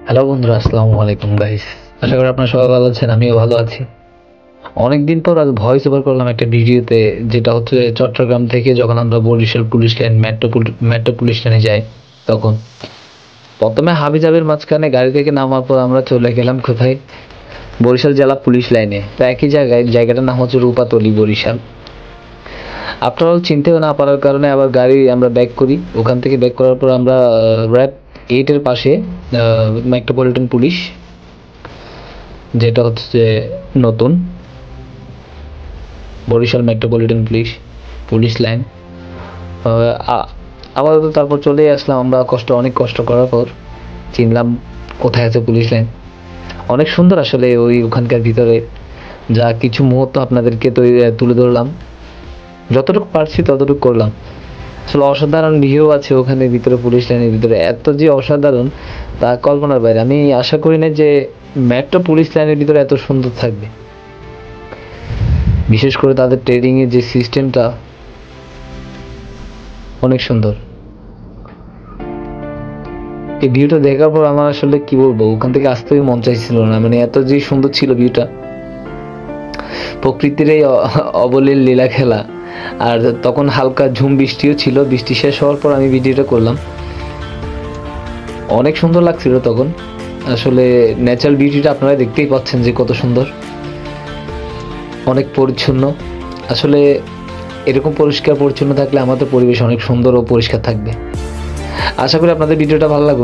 Hello বন্ধুরা, আসসালামু আলাইকুম গাইস। আশা করি আপনারা সবাই ভালো আছেন, আমিও ভালো আছি। অনেকদিন পর আজ ভয়েস ওভার করলাম একটা ভিডিওতে, যেটা হচ্ছে চট্টগ্রাম থেকে যখন আমরা Barishal police line metro police লাইনে যাই, তখন প্রথমে হাবিজাবের মাঝখানে গাড়ি থেকে নামার পর আমরা চলে গেলাম কোথায়, বরিশাল জেলা পুলিশ লাইনে। তো একই জায়গায়, জায়গাটার নাম হচ্ছে রূপাতলি, বরিশাল। আফটার অল চিনতেও না পারার কারণে আবার গাড়ি আমরা ব্যাক করি। ওখান থেকে ব্যাক করার পর আমরা র্যাব 8-এর পাশে মেট্রোপলিটন পুলিশ, যেটা হচ্ছে নতুন বরিশাল মেট্রোপলিটন পুলিশ লাইন। আপাতত তারপর চলে আসলাম আমরা, অনেক কষ্ট করার পর চিনলাম কোথায় আছে পুলিশ লাইন। অনেক সুন্দর আসলে ওখানকার ভিতরে, যা কিছু মুহূর্ত আপনাদেরকে তুলে ধরলাম, যতটুকু পারছি ততটুকু করলাম। আসলে অসাধারণ ভিউ আছে ওখানে ভিতরে, পুলিশ লাইনের ভিতরে এত যে অসাধারণ তা কল্পনার বাইরে। আমি আশা করি না যে মেট্রো পুলিশ লাইনের ভিতরে এত সুন্দর থাকবে। বিশেষ করে তাদের ট্রেডিং এর যে সিস্টেমটা অনেক সুন্দর। এই ভিউটা দেখার পর আমার আসলে কি বলবো, ওখান থেকে আসতেই মন চাইছিল না, মানে এত যে সুন্দর ছিল ভিউটা। প্রকৃতির এই অবলীল লীলা খেলা। আর তখন হালকা ঝুম বৃষ্টিও ছিল। বৃষ্টি শেষ হওয়ার পর আমি ভিডিওটা করলাম। অনেক সুন্দর লাগছিল তখন। আসলে ন্যাচারাল বিউটিটা আপনারা দেখতেই পাচ্ছেন যে কত সুন্দর, অনেক পরিচ্ছন্ন। আসলে এরকম পরিষ্কার পরিচ্ছন্ন থাকলে আমাদের পরিবেশ অনেক সুন্দর ও পরিষ্কার থাকবে। আশা করি আপনাদের ভিডিওটা ভালো লাগবে।